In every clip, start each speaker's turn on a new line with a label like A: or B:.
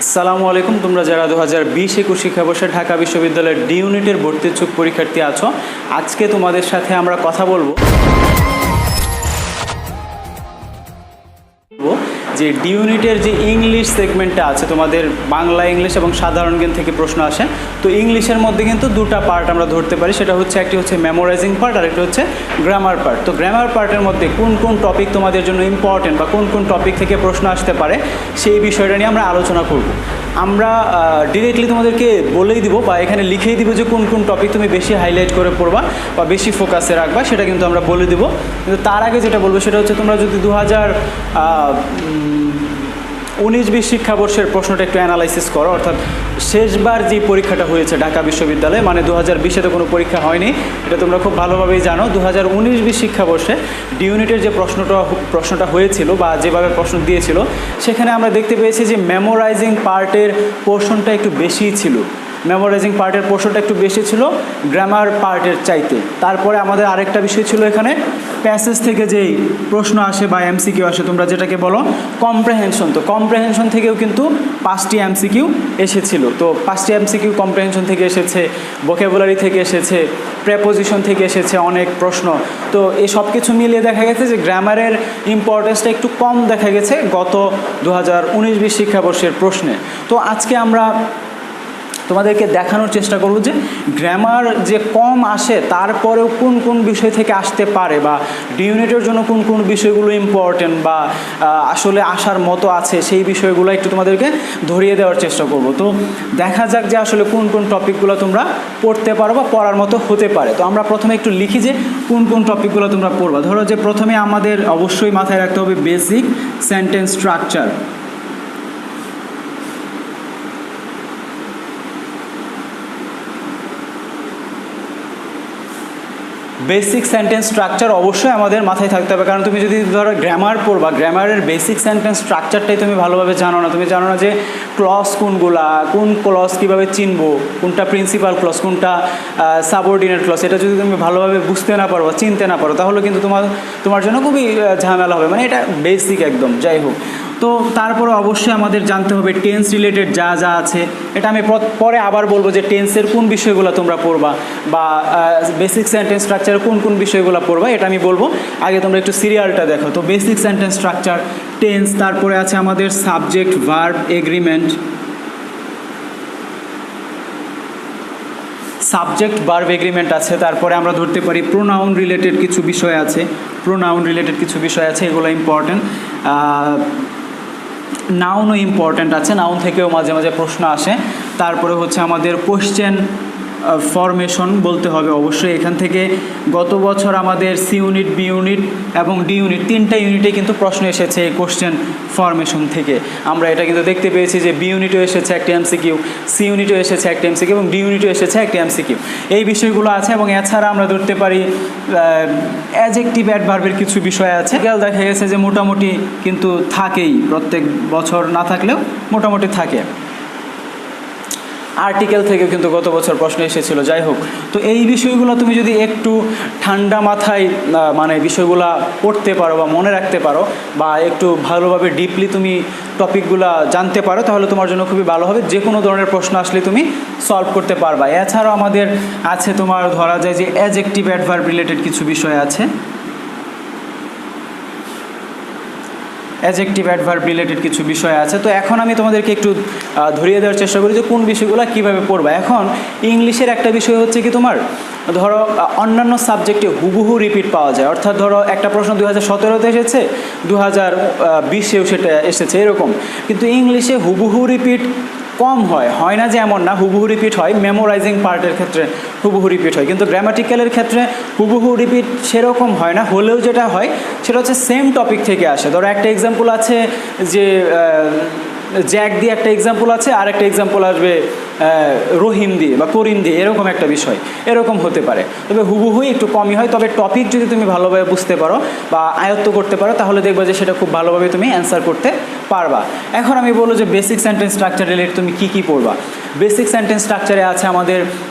A: আসসালামু আলাইকুম। তোমরা যারা 2020-21 শিক্ষাবর্ষে ঢাকা বিশ্ববিদ্যালয়ের ডি ইউনিটের ভর্তি ইচ্ছুক পরীক্ষার্থী আছো, আজকে তোমাদের সাথে আমরা কথা বলবো যে ডি ইউনিটের যে ইংলিশ সেগমেন্টটা আছে, তোমাদের বাংলা, ইংলিশ এবং সাধারণ জ্ঞান থেকে প্রশ্ন আসে। তো ইংলিশের মধ্যে কিন্তু দুটা পার্ট আমরা ধরতে পারি, সেটা হচ্ছে একটি হচ্ছে মেমোরাইজিং পার্ট আর একটি হচ্ছে গ্রামার পার্ট। তো গ্রামার পার্টের মধ্যে কোন কোন টপিক তোমাদের জন্য ইম্পর্টেন্ট বা কোন কোন টপিক থেকে প্রশ্ন আসতে পারে সেই বিষয়টা নিয়ে আমরা আলোচনা করব। আমরা ডিরেক্টলি তোমাদেরকে বলেই দিব বা এখানে লিখেই দিব যে কোন কোন টপিক তুমি বেশি হাইলাইট করে পড়বা বা বেশি ফোকাসে রাখবা, সেটা কিন্তু আমরা বলে দিব। কিন্তু তার আগে যেটা বলবো সেটা হচ্ছে তোমরা যদি 2019-20 শিক্ষাবর্ষের প্রশ্নটা একটু অ্যানালাইসিস করো, অর্থাৎ শেষবার যে পরীক্ষাটা হয়েছে ঢাকা বিশ্ববিদ্যালয়ে, মানে 2020-এ তো কোনো পরীক্ষা হয়নি, এটা তোমরা খুব ভালোভাবেই জানো। 2019-20 শিক্ষাবর্ষে ডি ইউনিটের যে প্রশ্নটা হয়েছিল বা যেভাবে প্রশ্ন দিয়েছিল, সেখানে আমরা দেখতে পেয়েছি যে মেমোরাইজিং পার্টের পোর্শনটা একটু বেশিই ছিল। মেমোরাইজিং পার্টের পোর্শনটা একটু বেশি ছিল গ্রামার পার্টের চাইতে। তারপরে আমাদের আরেকটা বিষয় ছিল এখানে প্যাসেজ থেকে যেই প্রশ্ন আসে বা এমসিকিউ আসে, তোমরা যেটাকে বলো কম্প্রেহেনশন। তো কম্প্রেহেনশন থেকেও কিন্তু 5টি এমসিকিউ এসেছিল। তো 5টি এমসিকিউ কম্প্রেহেনশন থেকে এসেছে, ভোকাবুলারি থেকে এসেছে, প্রেপোজিশন থেকে এসেছে অনেক প্রশ্ন। তো এই সব কিছু মিলিয়ে দেখা গেছে যে গ্রামারের ইম্পর্টেন্সটা একটু কম দেখা গেছে গত 2019-20 শিক্ষাবর্ষের প্রশ্নে। তো আজকে আমরা তোমাদেরকে দেখানোর চেষ্টা করব যে গ্রামার যে কম আসে তারপরেও কোন কোন বিষয় থেকে আসতে পারে বা ডি ইউনিটের জন্য কোন কোন বিষয়গুলো ইম্পর্টেন্ট বা আসলে আসার মতো আছে, সেই বিষয়গুলো একটু তোমাদেরকে ধরিয়ে দেওয়ার চেষ্টা করব। তো দেখা যাক যে আসলে কোন কোন টপিকগুলো তোমরা পড়তে পারো বা পড়ার মতো হতে পারে। তো আমরা প্রথমে একটু লিখি যে কোন কোন টপিকগুলো তোমরা পড়বা। ধরো যে প্রথমে আমাদের অবশ্যই মাথায় রাখতে হবে basic sentence structure. Basic sentence structure অবশ্যই আমাদের মাথায় থাকতে হবে, কারণ তুমি যদি ধরো গ্রামার পড়বা, গ্রামারের বেসিক সেন্টেন্স স্ট্রাকচারটাই তুমি ভালোভাবে জানো না, তুমি জানো না যে ক্লজ কোনগুলা, কোন ক্লজ কীভাবে চিনবো, কোনটা প্রিন্সিপাল ক্লজ, কোনটা সাবঅর্ডিনেট ক্লজ, এটা যদি তুমি ভালোভাবে বুঝতে না পারো, চিনতে না পারো, তাহলে কিন্তু তোমার জন্য খুবই ঝামেলা হবে। মানে এটা বেসিক একদম। যাই হোক, তো তারপরে অবশ্যই আমাদের জানতে হবে টেন্স রিলেটেড যা যা আছে। এটা আমি পরে আবার বলবো যে টেন্সের কোন বিষয়গুলো তোমরা পড়বা বা বেসিক সেন্টেন্স স্ট্রাকচারের কোন কোন বিষয়গুলো পড়বা, এটা আমি বলবো। আগে তোমরা একটু সিরিয়ালটা দেখো। তো বেসিক সেন্টেন্স স্ট্রাকচার, টেন্স, তারপরে আছে আমাদের subject, verb, agreement, subject, verb, agreement আছে। তারপরে আমরা ধরতে পারি প্রোনাউন রিলেটেড কিছু বিষয় আছে, এগুলো ইম্পর্টেন্ট। নাউনও ইম্পর্ট্যান্ট আছে, নাউন থেকেও মাঝে মাঝে প্রশ্ন আসে। তারপরে হচ্ছে আমাদের কোশ্চেন ফরমেশন বলতে হবে অবশ্যই। এখান থেকে গত বছর আমাদের সি ইউনিট, বি ইউনিট এবং ডি ইউনিট 3টা ইউনিটে কিন্তু প্রশ্ন এসেছে এই কোশ্চেন ফরমেশন থেকে। আমরা এটা কিন্তু দেখতে পেয়েছি যে বি ইউনিটেও এসেছে একটা এমসিকিউ, সি ইউনিটেও এসেছে একটা এমসিকিউ এবং ডি ইউনিটেও এসেছে একটা এমসিকিউ। এই বিষয়গুলো আছে। এবং এছাড়া আমরা ধরতে পারি অ্যাডজেক্টিভ, অ্যাডভার্বের কিছু বিষয় আছে। দেখা গেছে যে মোটামুটি কিন্তু থাকেই, প্রত্যেক বছর না থাকলেও মোটামুটি থাকে। আর্টিকেল থেকে কিন্তু গত বছর প্রশ্ন এসেছিল। যাই হোক, তো এই বিষয়গুলো তুমি যদি একটু ঠান্ডা মাথায় মানে বিষয়গুলো পড়তে পারো বা মনে রাখতে পারো বা একটু ভালোভাবে ডিপলি তুমি টপিকগুলো জানতে পারো, তাহলে তোমার জন্য খুবই ভালো হবে। যে কোনো ধরনের প্রশ্ন আসলে তুমি সলভ করতে পারবা। এছাড়াও আমাদের আছে তোমার ধরা যায় যে অ্যাডজেক্টিভ, অ্যাডভার্ব রিলেটেড কিছু বিষয় আছে, অ্যাডজেক্টিভ, অ্যাডভার্ব রিলেটেড কিছু বিষয় আছে। তো এখন আমি তোমাদেরকে একটু ধরিয়ে দেওয়ার চেষ্টা করি যে কোন বিষয়গুলো কীভাবে পড়বা। এখন ইংলিশের একটা বিষয় হচ্ছে কি, তোমার ধরো অন্যান্য সাবজেক্টে হুবহু রিপিট পাওয়া যায়। অর্থাৎ ধরো একটা প্রশ্ন 2017-তে এসেছে, 2020-এও সেটা এসেছে, এরকম। কিন্তু ইংলিশে হুবহু রিপিট কম হয় না যে এমন না, হুবহু রিপিট হয়। মেমোরাইজিং পার্টের ক্ষেত্রে হুবহু রিপিট হয়, কিন্তু গ্রামাটিক্যালের ক্ষেত্রে হুবহু রিপিট সেরকম হয় না। হলেও যেটা হয় সেটা হচ্ছে সেম টপিক থেকে আসে। ধরো একটা এক্সাম্পল আছে যে জ্যাক দিয়ে একটা এক্সাম্পল আছে, আর একটা এক্সাম্পল আসবে রহিম দিয়ে বা করিম দিয়ে, এরকম একটা বিষয় এরকম হতে পারে। তবে হুবহুই একটু কমই হয়। তবে টপিক যদি তুমি ভালোভাবে বুঝতে পারো বা আয়ত্ত করতে পারো তাহলে দেখবে যে সেটা খুব ভালোভাবে তুমি অ্যান্সার করতে পারবা। এখন আমি বলবো যে বেসিক সেন্টেন্স স্ট্রাকচার রিলেটেড তুমি কী কী পড়বা। বেসিক সেন্টেন্স স্ট্রাকচারে আছে আমাদের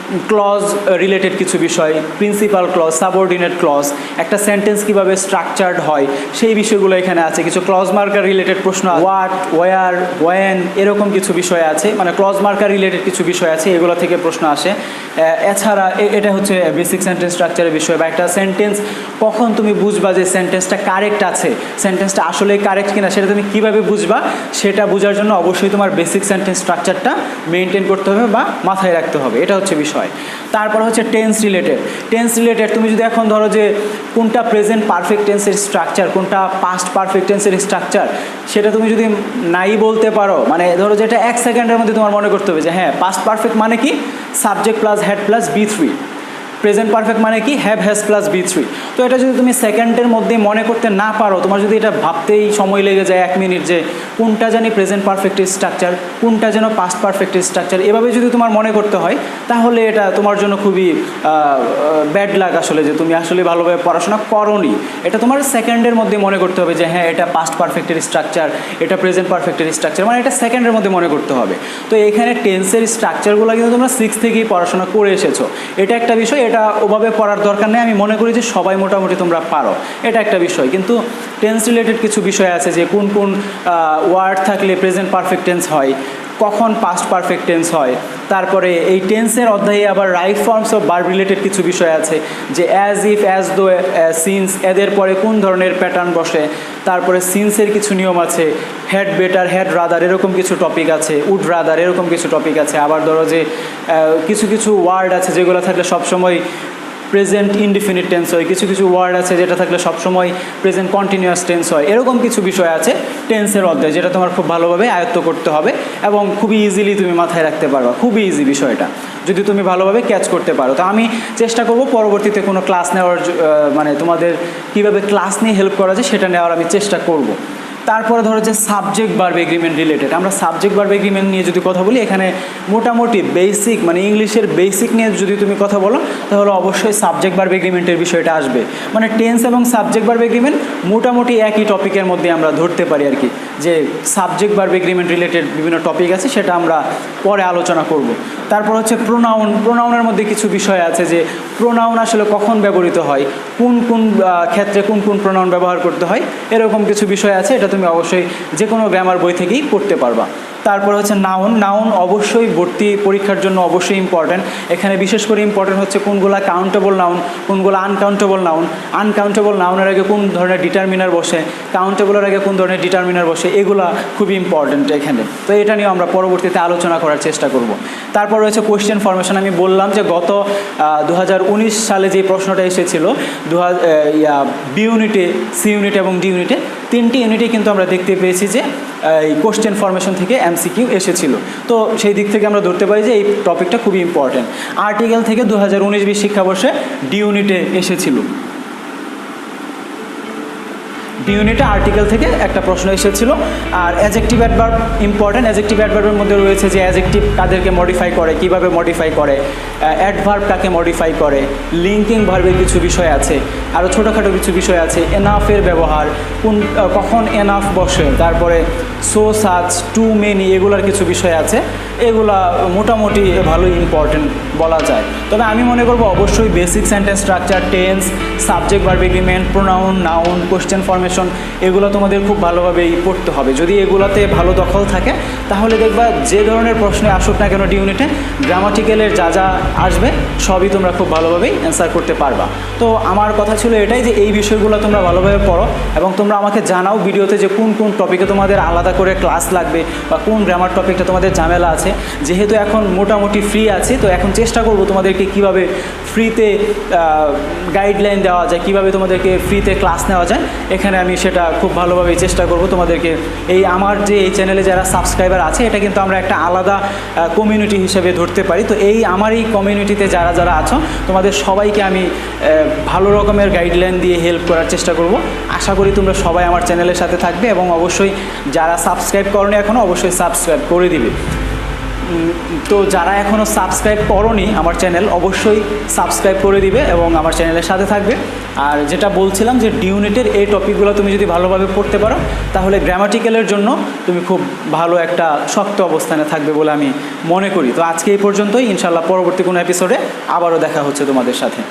A: ক্লজ রিলেটেড কিছু বিষয়, প্রিন্সিপাল ক্লজ, সাবঅর্ডিনেট ক্লজ, একটা সেন্টেন্স কীভাবে স্ট্রাকচার্ড হয় সেই বিষয়গুলো এখানে আছে। কিছু ক্লজ মার্কার রিলেটেড প্রশ্ন, হোয়াট, ওয়ার, ওয়েন, এরকম কিছু বিষয় আছে, মানে ক্লজ মার্কার রিলেটেড কিছু বিষয় আছে, এগুলো থেকে প্রশ্ন আসে। এছাড়া এটা হচ্ছে বেসিক সেন্টেন্স স্ট্রাকচারের বিষয়। বা একটা সেন্টেন্স কখন তুমি বুঝবা যে সেন্টেন্সটা কারেক্ট আছে, সেন্টেন্সটা আসলে কারেক্ট কিনা সেটা তুমি কীভাবে বুঝবা, সেটা বোঝার জন্য অবশ্যই তোমার বেসিক সেন্টেন্স স্ট্রাকচারটা মেনটেন করতে হবে বা মাথায় রাখতে হবে, এটা হচ্ছে বিষয়। তারপর হচ্ছে টেন্স রিলেটেড। টেন্স রিলেটেড তুমি যদি এখন ধরো যে কোনটা প্রেজেন্ট পারফেক্ট টেন্সের স্ট্রাকচার, কোনটা পাস্ট পারফেক্ট টেন্সের স্ট্রাকচার, সেটা তুমি যদি নাই বলতে পারো, মানে ধরো যে এটা 1 সেকেন্ডের মধ্যে তোমার মনে করতে হবে যে হ্যাঁ পাস্ট পারফেক্ট মানে কি subject plus had plus B3, present perfect মানে কি হ্যাভ হ্যাজ প্লাস B3। তো এটা যদি তুমি সেকেন্ডের মধ্যে মনে করতে না পারো, তোমার যদি এটা ভাবতেই সময় লেগে যায় 1 মিনিট যে কোনটা জানি প্রেজেন্ট পারফেক্টের স্ট্রাকচার, কোনটা যেন পাস্ট পারফেক্টের স্ট্রাকচার, এভাবে যদি তোমার মনে করতে হয় তাহলে এটা তোমার জন্য খুবই ব্যাড লাগ আসলে, যে তুমি আসলে ভালোভাবে পড়াশোনা করোনি। এটা তোমার সেকেন্ডের মধ্যে মনে করতে হবে যে হ্যাঁ এটা পাস্ট পারফেক্টের স্ট্রাকচার, এটা প্রেজেন্ট পারফেক্টের স্ট্রাকচার, মানে এটা সেকেন্ডের মধ্যে মনে করতে হবে। তো এখানে টেন্সের স্ট্রাকচারগুলো কিন্তু তোমরা 6 থেকেই পড়াশোনা করে এসেছো, এটা একটা বিষয়। এটা ওভাবে পড়ার দরকার নেই, আমি মনে করি যে সবাই মোটামুটি তোমরা পারো, এটা একটা বিষয়। কিন্তু টেন্স রিলেটেড কিছু বিষয় আছে যে কোন কোন ওয়ার্ড থাকলে প্রেজেন্ট পারফেক্ট টেন্স হয়, কখন পাস্ট পারফেক্ট টেন্স হয়। তারপরে এই টেন্সের অধ্যায়ে আবার right forms of verb related কিছু বিষয় আছে, যে as if, as though, since, এদের পরে কোন ধরনের প্যাটার্ন বসে। তারপরে সিন্সের কিছু নিয়ম আছে, হ্যাড বেটার, হ্যাড রাদার, এরকম কিছু টপিক আছে, উড রাদার, এরকম কিছু টপিক আছে। আবার ধরো যে কিছু কিছু ওয়ার্ড আছে যেগুলো থাকলে সবসময় প্রেজেন্ট ইনডিফিনিট টেন্স হয়, কিছু কিছু ওয়ার্ড আছে যেটা থাকলে সবসময় প্রেজেন্ট কন্টিনিউয়াস টেন্স হয়। এরকম কিছু বিষয় আছে টেন্সের অধ্যায়, যেটা তোমার খুব ভালোভাবে আয়ত্ত করতে হবে এবং খুবই ইজিলি তুমি মাথায় রাখতে পারবা, খুবই ইজি বিষয়টা যদি তুমি ভালোভাবে ক্যাচ করতে পারো। তো আমি চেষ্টা করব পরবর্তীতে কোনো ক্লাস নেওয়ার, মানে তোমাদের কীভাবে ক্লাস নিয়ে হেল্প করা যায় সেটা নেওয়ার আমি চেষ্টা করব। তারপরে ধরো যে সাবজেক্ট ভার্ব এগ্রিমেন্ট রিলেটেড, আমরা সাবজেক্ট ভার্ব এগ্রিমেন্ট নিয়ে যদি কথা বলি, এখানে মোটামুটি বেসিক, মানে ইংলিশের বেসিক নিয়ে যদি তুমি কথা বলো তাহলে অবশ্যই সাবজেক্ট ভার্ব এগ্রিমেন্টের বিষয়টা আসবে। মানে টেন্স এবং সাবজেক্ট ভার্ব এগ্রিমেন্ট মোটামুটি একই টপিকের মধ্যে আমরা ধরতে পারি আর কি, যে সাবজেক্ট ভার্ব এগ্রিমেন্ট রিলেটেড বিভিন্ন টপিক আছে, সেটা আমরা পরে আলোচনা করব। তারপর হচ্ছে প্রোনাউন। প্রোনাউনের মধ্যে কিছু বিষয় আছে যে প্রোনাউন আসলে কখন ব্যবহৃত হয়, কোন কোন ক্ষেত্রে কোন কোন প্রোনাউন ব্যবহার করতে হয়, এরকম কিছু বিষয় আছে, এটা তুমি অবশ্যই যে কোনো গ্রামার বই থেকেই পড়তে পারবা। তারপর হচ্ছে নাউন। নাউন অবশ্যই ভর্তি পরীক্ষার জন্য অবশ্যই ইম্পর্ট্যান্ট। এখানে বিশেষ করে ইম্পর্ট্যান্ট হচ্ছে কোনগুলো কাউন্টেবল নাউন, কোনগুলো আনকাউন্টেবল নাউন, আনকাউন্টেবল নাউনের আগে কোন ধরনের ডিটারমিনার বসে, কাউন্টেবলের আগে কোন ধরনের ডিটারমিনার বসে, এগুলা খুবই ইম্পর্ট্যান্ট এখানে। তো এটা নিয়ে আমরা পরবর্তীতে আলোচনা করার চেষ্টা করব। তারপর রয়েছে কোয়েশ্চেন ফরমেশন। আমি বললাম যে গত 2019 সালে যে প্রশ্নটা এসেছিল বি ইউনিটে, সি ইউনিটে এবং ডি ইউনিটে, 3টি ইউনিটে কিন্তু আমরা দেখতে পেয়েছি যে এই কোশ্চেন ফরমেশন থেকে MCQ এসেছিল। তো সেই দিক থেকে আমরা ধরতে পারি যে এই টপিকটা খুবই ইম্পর্ট্যান্ট। আর্টিকেল থেকে 2019-20 শিক্ষাবর্ষে ডি ইউনিটে এসেছিল। ডি ইউনিটে আর্টিকেল থেকে একটা প্রশ্ন এসেছিল। আর অ্যাডজেক্টিভ অ্যাডভার্ব ইম্পর্ট্যান্ট। অ্যাডজেক্টিভ অ্যাডভার্বের মধ্যে রয়েছে যে অ্যাডজেক্টিভ কাদেরকে মডিফাই করে, কিভাবে মডিফাই করে, অ্যাডভার্ব কাকে মডিফাই করে, লিঙ্কিং ভার্বের কিছু বিষয় আছে, আরও ছোটোখাটো কিছু বিষয় আছে, এনাফের ব্যবহার, কখন এনাফ বসে, তারপরে সো, সাচ, টু, মেনি, এগুলার কিছু বিষয় আছে। এগুলা মোটামুটি ভালোই ইম্পর্ট্যান্ট বলা যায়। তবে আমি মনে করবো অবশ্যই basic sentence structure, tense, subject verb agreement, pronoun, noun, question formation, এগুলো তোমাদের খুব ভালোভাবেই পড়তে হবে। যদি এগুলাতে ভালো দখল থাকে তাহলে দেখবা যে ধরনের প্রশ্নে আসুক না কেন ডি ইউনিটে, গ্রামাটিক্যালের যা যা আসবে সবই তোমরা খুব ভালোভাবেই অ্যান্সার করতে পারবা। তো আমার কথা ছিল এটাই যে এই বিষয়গুলো তোমরা ভালোভাবে পড়ো এবং তোমরা আমাকে জানাও ভিডিওতে যে কোন কোন টপিকে তোমাদের আলাদা করে ক্লাস লাগবে বা কোন গ্রামার টপিকটা তোমাদের ঝামেলা আছে। যেহেতু এখন মোটামুটি ফ্রি আছে, তো এখন চেষ্টা করব তোমাদেরকে কিভাবে ফ্রিতে গাইডলাইন দেওয়া যায়, কিভাবে তোমাদেরকে ফ্রিতে ক্লাস নেওয়া যায়, এখানে আমি সেটা খুব ভালোভাবেই চেষ্টা করব তোমাদেরকে। এই আমার যে এই চ্যানেলে যারা সাবস্ক্রাইবার আছে, এটা কিন্তু আমরা একটা আলাদা কমিউনিটি হিসেবে ধরতে পারি। তো এই আমার এই কমিউনিটিতে যারা যারা আছো তোমাদের সবাইকে আমি ভালো রকমের গাইডলাইন দিয়ে হেল্প করার চেষ্টা করব। আশা করি তোমরা সবাই আমার চ্যানেলের সাথে থাকবে এবং অবশ্যই যারা সাবস্ক্রাইব করোনি এখনও অবশ্যই সাবস্ক্রাইব করে দিবে। তো যারা এখনও সাবস্ক্রাইব করোনি আমার চ্যানেল, অবশ্যই সাবস্ক্রাইব করে দিবে এবং আমার চ্যানেলের সাথে থাকবে। আর যেটা বলছিলাম যে ডি ইউনিটের এই টপিকগুলো তুমি যদি ভালোভাবে পড়তে পারো তাহলে গ্রামাটিক্যালের জন্য তুমি খুব ভালো একটা শক্ত অবস্থানে থাকবে বলে আমি মনে করি। তো আজকে এই পর্যন্তই, ইনশাল্লাহ পরবর্তী কোনো এপিসোডে আবারও দেখা হচ্ছে তোমাদের সাথে।